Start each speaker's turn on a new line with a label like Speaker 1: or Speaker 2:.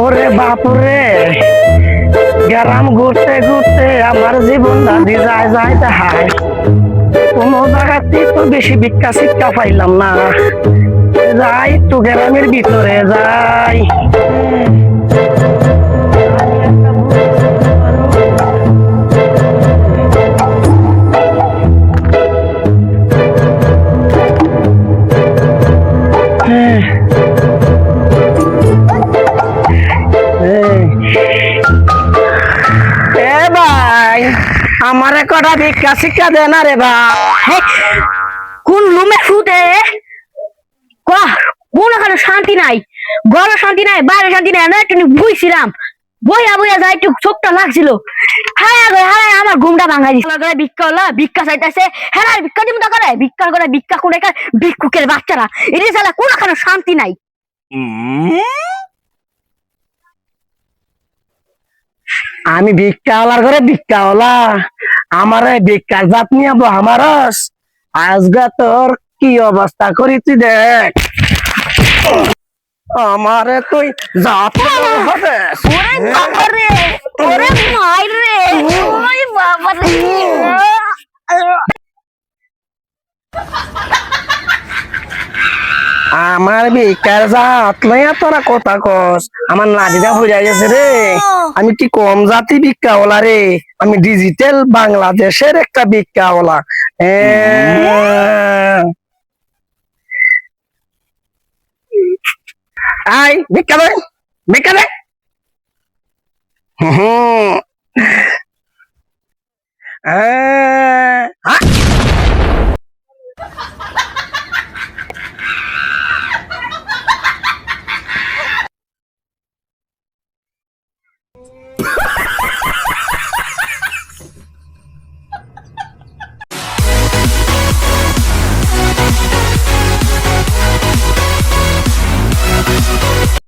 Speaker 1: ওরে বাপুরে, গ্রাম ঘুরতে ঘুরতে আমার জীবন দাদি যায় যায় হায়। কোনো জায়গাতে তো বেশি ভিক্ষা শিক্ষা পাইলাম না, যাই তো গ্রামের ভিতরে যাই। এ ভাই, আমারে কটা ভিক্ষা শিক্ষা দে না রে ভাই।
Speaker 2: কোন রুমে শুতে কোন এখানে শান্তি নাই, ঘরে শান্তি নাই, বাইরে শান্তি নাই, না একটু বুঝছিলাম বইয়া বইয়া যাই একটু চোখটা লাগছিল। হ্যাঁ হ্যাঁ, আমার ঘুমটা ভাঙাই দিচ্ছে। ভিক্ষা হলো, ভিক্ষা চাইতেছে, হ্যাঁ ভিক্ষা দিব করে ভিক্ষা করে, ভিক্ষা করে ভিক্ষুকের বাচ্চারা এটি চালা কোন এখানে শান্তি নাই।
Speaker 1: আমি ভিক্ষাওয়ালার ঘরে ভিক্ষাওয়ালা, আমার ভিক্ষার জাত নিয়ে আমারস আজগা তোর কি অবস্থা করেছি দেখ। আমারে তুই জাত হবে।
Speaker 2: ওরে বাবা রে, ওরে মাই রে, ওরে বাবা রে।
Speaker 1: আমার ভিক্ষার জাত লইয়া তোরা কথা কস, আমার নাতিটা হয়ে গেছে রে। আমি কি কম জাতি ভিক্ষাওয়ালা রে, আমি ডিজিটাল বাংলাদেশের একটা ভিক্ষাওয়ালা। আই ভিক্ষা দে, ভিক্ষা দে।